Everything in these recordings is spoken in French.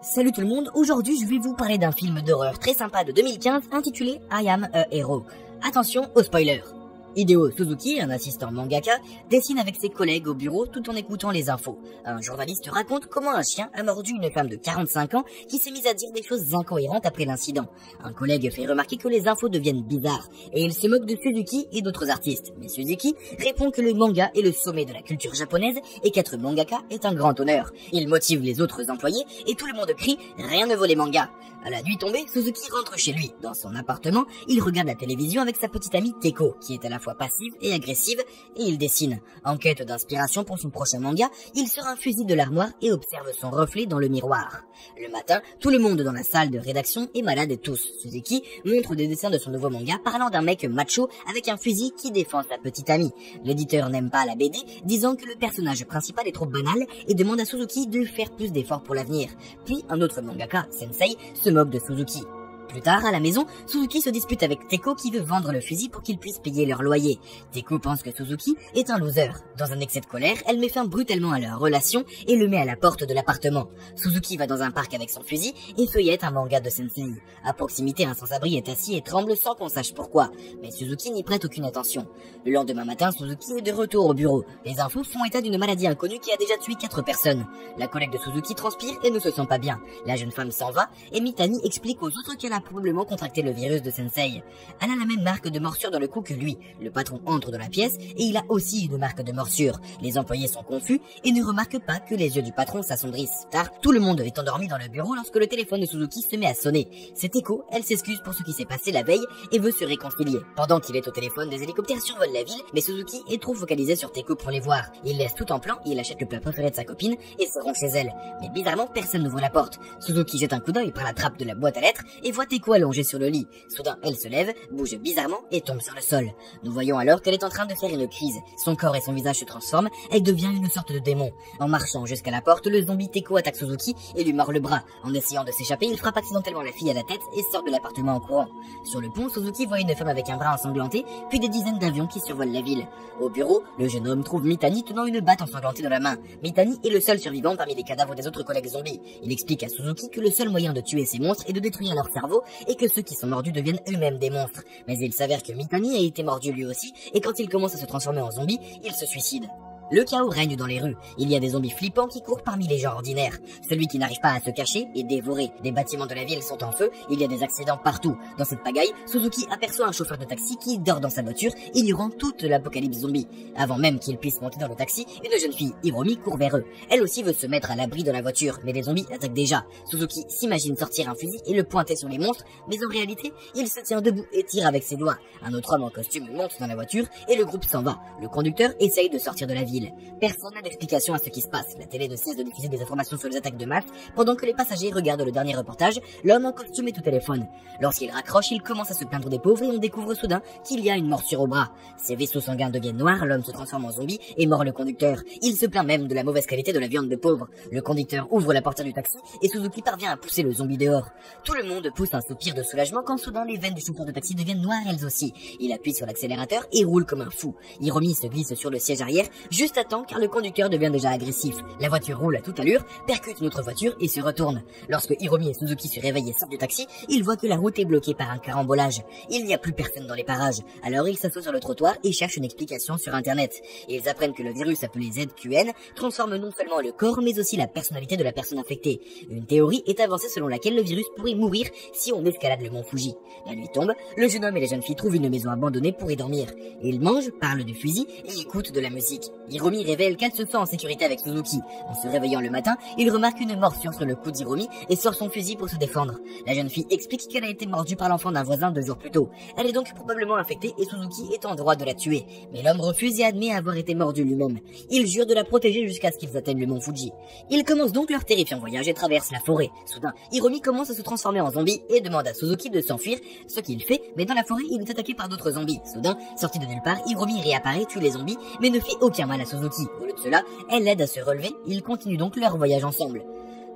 Salut tout le monde, aujourd'hui je vais vous parler d'un film d'horreur très sympa de 2015 intitulé I Am a Hero. Attention aux spoilers. Hideo Suzuki, un assistant mangaka, dessine avec ses collègues au bureau tout en écoutant les infos. Un journaliste raconte comment un chien a mordu une femme de 45 ans qui s'est mise à dire des choses incohérentes après l'incident. Un collègue fait remarquer que les infos deviennent bizarres et il se moque de Suzuki et d'autres artistes. Mais Suzuki répond que le manga est le sommet de la culture japonaise et qu'être mangaka est un grand honneur. Il motive les autres employés et tout le monde crie « Rien ne vaut les mangas ». À la nuit tombée, Suzuki rentre chez lui. Dans son appartement, il regarde la télévision avec sa petite amie Teiko, qui est à la fois passive et agressive, et il dessine. En quête d'inspiration pour son prochain manga, il sort un fusil de l'armoire et observe son reflet dans le miroir. Le matin, tout le monde dans la salle de rédaction est malade et tous. Suzuki montre des dessins de son nouveau manga parlant d'un mec macho avec un fusil qui défend sa petite amie. L'éditeur n'aime pas la BD, disant que le personnage principal est trop banal et demande à Suzuki de faire plus d'efforts pour l'avenir. Puis un autre mangaka, Sensei, se moque de Suzuki. Plus tard, à la maison, Suzuki se dispute avec Teiko qui veut vendre le fusil pour qu'ils puissent payer leur loyer. Teiko pense que Suzuki est un loser. Dans un excès de colère, elle met fin brutalement à leur relation et le met à la porte de l'appartement. Suzuki va dans un parc avec son fusil et feuillette un manga de Sensei. À proximité, un sans-abri est assis et tremble sans qu'on sache pourquoi. Mais Suzuki n'y prête aucune attention. Le lendemain matin, Suzuki est de retour au bureau. Les infos font état d'une maladie inconnue qui a déjà tué 4 personnes. La collègue de Suzuki transpire et ne se sent pas bien. La jeune femme s'en va et Mitani explique aux autres qu'elle a probablement contracté le virus de Sensei. Elle a la même marque de morsure dans le cou que lui. Le patron entre dans la pièce et il a aussi une marque de morsure. Les employés sont confus et ne remarquent pas que les yeux du patron s'assombrissent. Tard, tout le monde est endormi dans le bureau lorsque le téléphone de Suzuki se met à sonner. C'est Teiko, elle s'excuse pour ce qui s'est passé la veille et veut se réconcilier. Pendant qu'il est au téléphone, des hélicoptères survolent la ville, mais Suzuki est trop focalisé sur Teiko pour les voir. Il laisse tout en plan, il achète le plat préféré de sa copine et se rend chez elle. Mais bizarrement, personne n'ouvre la porte. Suzuki jette un coup d'œil par la trappe de la boîte à lettres et voit Teiko allongée sur le lit. Soudain, elle se lève, bouge bizarrement et tombe sur le sol. Nous voyons alors qu'elle est en train de faire une crise. Son corps et son visage se transforment, elle devient une sorte de démon. En marchant jusqu'à la porte, le zombie Teiko attaque Suzuki et lui mord le bras. En essayant de s'échapper, il frappe accidentellement la fille à la tête et sort de l'appartement en courant. Sur le pont, Suzuki voit une femme avec un bras ensanglanté, puis des dizaines d'avions qui survolent la ville. Au bureau, le jeune homme trouve Mitani tenant une batte ensanglantée dans la main. Mitani est le seul survivant parmi les cadavres des autres collègues zombies. Il explique à Suzuki que le seul moyen de tuer ces monstres est de détruire leur cerveau et que ceux qui sont mordus deviennent eux-mêmes des monstres. Mais il s'avère que Mitani a été mordu lui aussi et quand il commence à se transformer en zombie, il se suicide. Le chaos règne dans les rues. Il y a des zombies flippants qui courent parmi les gens ordinaires. Celui qui n'arrive pas à se cacher est dévoré. Des bâtiments de la ville sont en feu, il y a des accidents partout. Dans cette pagaille, Suzuki aperçoit un chauffeur de taxi qui dort dans sa voiture, ignorant toute l'apocalypse zombie. Avant même qu'il puisse monter dans le taxi, une jeune fille, Hiromi, court vers eux. Elle aussi veut se mettre à l'abri dans la voiture, mais les zombies attaquent déjà. Suzuki s'imagine sortir un fusil et le pointer sur les monstres, mais en réalité, il se tient debout et tire avec ses doigts. Un autre homme en costume monte dans la voiture et le groupe s'en va. Le conducteur essaye de sortir de la ville. Personne n'a d'explication à ce qui se passe. La télé ne cesse de diffuser des informations sur les attaques de masse, pendant que les passagers regardent le dernier reportage, l'homme en costume est au téléphone. Lorsqu'il raccroche, il commence à se plaindre des pauvres et on découvre soudain qu'il y a une morsure au bras. Ses vaisseaux sanguins deviennent noirs, l'homme se transforme en zombie et mord le conducteur. Il se plaint même de la mauvaise qualité de la viande de pauvre. Le conducteur ouvre la portière du taxi et Suzuki parvient à pousser le zombie dehors. Tout le monde pousse un soupir de soulagement quand soudain les veines du chauffeur de taxi deviennent noires elles aussi. Il appuie sur l'accélérateur et roule comme un fou. Hiromi se glisse sur le siège arrière juste à temps car le conducteur devient déjà agressif. La voiture roule à toute allure, percute une autre voiture et se retourne. Lorsque Hiromi et Suzuki se réveillent et sortent du taxi, ils voient que la route est bloquée par un carambolage. Il n'y a plus personne dans les parages. Alors ils s'assoient sur le trottoir et cherchent une explication sur internet. Ils apprennent que le virus appelé ZQN transforme non seulement le corps mais aussi la personnalité de la personne infectée. Une théorie est avancée selon laquelle le virus pourrait mourir si on escalade le mont Fuji. La nuit tombe, le jeune homme et la jeune fille trouvent une maison abandonnée pour y dormir. Ils mangent, parlent du fusil et écoutent de la musique. Hiromi révèle qu'elle se sent en sécurité avec Suzuki. En se réveillant le matin, il remarque une morsure sur le cou d'Hiromi et sort son fusil pour se défendre. La jeune fille explique qu'elle a été mordue par l'enfant d'un voisin 2 jours plus tôt. Elle est donc probablement infectée et Suzuki est en droit de la tuer. Mais l'homme refuse et admet avoir été mordu lui-même. Il jure de la protéger jusqu'à ce qu'ils atteignent le mont Fuji. Ils commencent donc leur terrifiant voyage et traversent la forêt. Soudain, Hiromi commence à se transformer en zombie et demande à Suzuki de s'enfuir, ce qu'il fait, mais dans la forêt, il est attaqué par d'autres zombies. Soudain, sorti de nulle part, Hiromi réapparaît, tue les zombies, mais ne fait aucun mal à Suzuki. Au lieu de cela, elle l'aide à se relever, ils continuent donc leur voyage ensemble.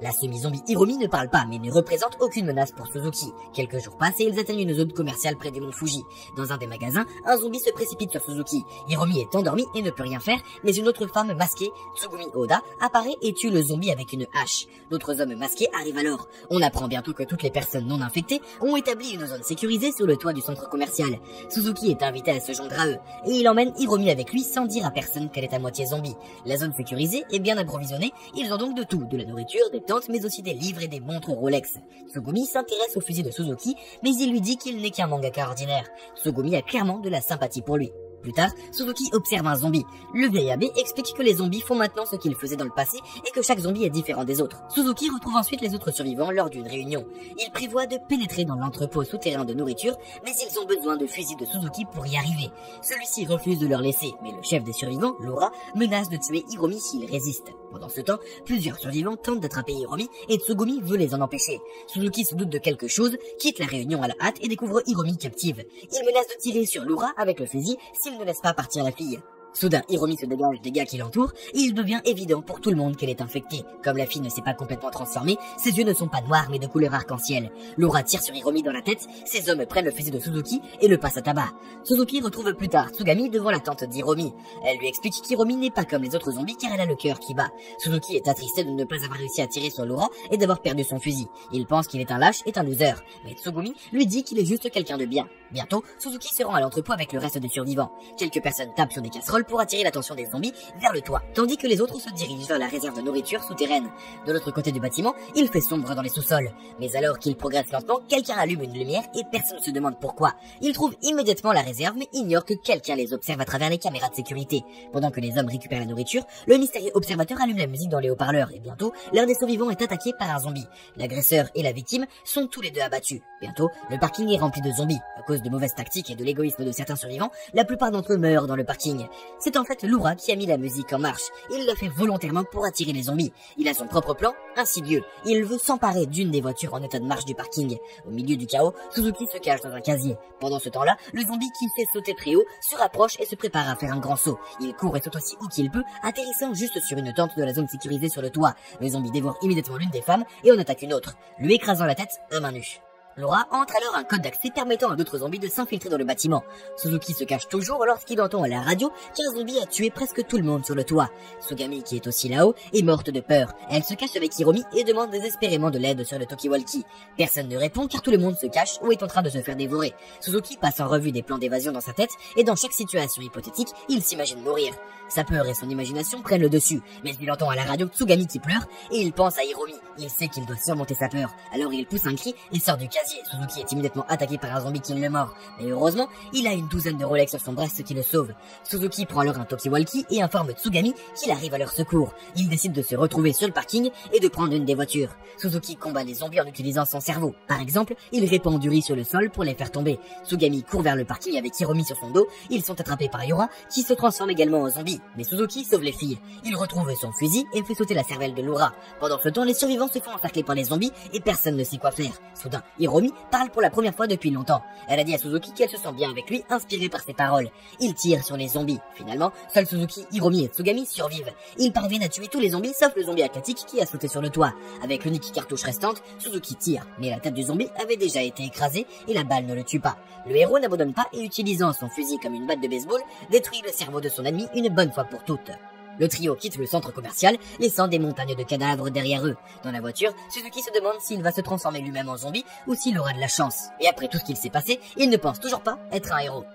La semi-zombie Hiromi ne parle pas mais ne représente aucune menace pour Suzuki. Quelques jours passent et ils atteignent une zone commerciale près du mont Fuji. Dans un des magasins, un zombie se précipite sur Suzuki. Hiromi est endormi et ne peut rien faire, mais une autre femme masquée, Tsugumi Oda, apparaît et tue le zombie avec une hache. D'autres hommes masqués arrivent alors. On apprend bientôt que toutes les personnes non infectées ont établi une zone sécurisée sur le toit du centre commercial. Suzuki est invité à se joindre à eux et il emmène Hiromi avec lui sans dire à personne qu'elle est à moitié zombie. La zone sécurisée est bien approvisionnée, ils ont donc de tout, de la nourriture, des tentes, mais aussi des livres et des montres Rolex. Tsugumi s'intéresse au fusil de Suzuki, mais il lui dit qu'il n'est qu'un mangaka ordinaire. Tsugumi a clairement de la sympathie pour lui. Plus tard, Suzuki observe un zombie. Le vieil abbé explique que les zombies font maintenant ce qu'ils faisaient dans le passé et que chaque zombie est différent des autres. Suzuki retrouve ensuite les autres survivants lors d'une réunion. Ils prévoient de pénétrer dans l'entrepôt souterrain de nourriture, mais ils ont besoin de fusils de Suzuki pour y arriver. Celui-ci refuse de leur laisser, mais le chef des survivants, Laura, menace de tuer Hiromi s'il résiste. Pendant ce temps, plusieurs survivants tentent d'attraper Hiromi et Tsugumi veut les en empêcher. Suzuki se doute de quelque chose, quitte la réunion à la hâte et découvre Hiromi captive. Il menace de tirer sur Laura avec le fusil s'il ne laisse pas partir la fille. Soudain, Hiromi se dégage des gars qui l'entourent et il devient évident pour tout le monde qu'elle est infectée. Comme la fille ne s'est pas complètement transformée, ses yeux ne sont pas noirs mais de couleur arc-en-ciel. Laura tire sur Hiromi dans la tête, ses hommes prennent le fusil de Suzuki et le passent à tabac. Suzuki retrouve plus tard Tsugami devant la tante d'Hiromi. Elle lui explique qu'Hiromi n'est pas comme les autres zombies car elle a le cœur qui bat. Suzuki est attristé de ne pas avoir réussi à tirer sur Laura et d'avoir perdu son fusil. Il pense qu'il est un lâche et un loser, mais Tsugumi lui dit qu'il est juste quelqu'un de bien. Bientôt, Suzuki se rend à l'entrepôt avec le reste des survivants. Quelques personnes tapent sur des casseroles pour attirer l'attention des zombies vers le toit, tandis que les autres se dirigent vers la réserve de nourriture souterraine. De l'autre côté du bâtiment, il fait sombre dans les sous-sols. Mais alors qu'ils progressent lentement, quelqu'un allume une lumière et personne ne se demande pourquoi. Ils trouvent immédiatement la réserve mais ignorent que quelqu'un les observe à travers les caméras de sécurité. Pendant que les hommes récupèrent la nourriture, le mystérieux observateur allume la musique dans les haut-parleurs et bientôt, l'un des survivants est attaqué par un zombie. L'agresseur et la victime sont tous les deux abattus. Bientôt, le parking est rempli de zombies. À cause de mauvaises tactiques et de l'égoïsme de certains survivants, la plupart d'entre eux meurent dans le parking. C'est en fait Laura qui a mis la musique en marche. Il l'a fait volontairement pour attirer les zombies. Il a son propre plan, insidieux. Il veut s'emparer d'une des voitures en état de marche du parking. Au milieu du chaos, Suzuki se cache dans un casier. Pendant ce temps-là, le zombie qui fait sauter très haut se rapproche et se prépare à faire un grand saut. Il court et saute aussi où qu'il peut, atterrissant juste sur une tente de la zone sécurisée sur le toit. Le zombie dévore immédiatement l'une des femmes et en attaque une autre, lui écrasant la tête à main nue. Laura entre alors un code d'accès permettant à d'autres zombies de s'infiltrer dans le bâtiment. Suzuki se cache toujours lorsqu'il entend à la radio qu'un zombie a tué presque tout le monde sur le toit. Tsugami, qui est aussi là-haut, est morte de peur. Elle se cache avec Hiromi et demande désespérément de l'aide sur le talkie-walkie. Personne ne répond car tout le monde se cache ou est en train de se faire dévorer. Suzuki passe en revue des plans d'évasion dans sa tête et dans chaque situation hypothétique, il s'imagine mourir. Sa peur et son imagination prennent le dessus, mais il entend à la radio Tsugami qui pleure et il pense à Hiromi. Il sait qu'il doit surmonter sa peur, alors il pousse un cri et sort du casier. Suzuki est immédiatement attaqué par un zombie qui le mord, mais heureusement, il a une douzaine de Rolex sur son bras, ce qui le sauve. Suzuki prend alors un talkie-walkie et informe Tsugami qu'il arrive à leur secours. Il décide de se retrouver sur le parking et de prendre une des voitures. Suzuki combat les zombies en utilisant son cerveau. Par exemple, il répand du riz sur le sol pour les faire tomber. Tsugami court vers le parking avec Hiromi sur son dos. Ils sont attrapés par Yura, qui se transforme également en zombie. Mais Suzuki sauve les filles. Il retrouve son fusil et fait sauter la cervelle de Laura. Pendant ce temps, les survivants se font encercler par les zombies et personne ne sait quoi faire. Soudain, Hiromi parle pour la première fois depuis longtemps. Elle a dit à Suzuki qu'elle se sent bien avec lui, inspirée par ses paroles. Il tire sur les zombies. Finalement, seuls Suzuki, Hiromi et Tsugami survivent. Ils parviennent à tuer tous les zombies sauf le zombie aquatique qui a sauté sur le toit. Avec l'unique cartouche restante, Suzuki tire. Mais la tête du zombie avait déjà été écrasée et la balle ne le tue pas. Le héros n'abandonne pas et utilisant son fusil comme une batte de baseball, détruit le cerveau de son ennemi une bonne fois pour toutes. Le trio quitte le centre commercial, laissant des montagnes de cadavres derrière eux. Dans la voiture, Suzuki se demande s'il va se transformer lui-même en zombie ou s'il aura de la chance. Et après tout ce qu'il s'est passé, il ne pense toujours pas être un héros.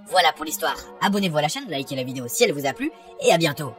Voilà pour l'histoire. Abonnez-vous à la chaîne, likez la vidéo si elle vous a plu, et à bientôt.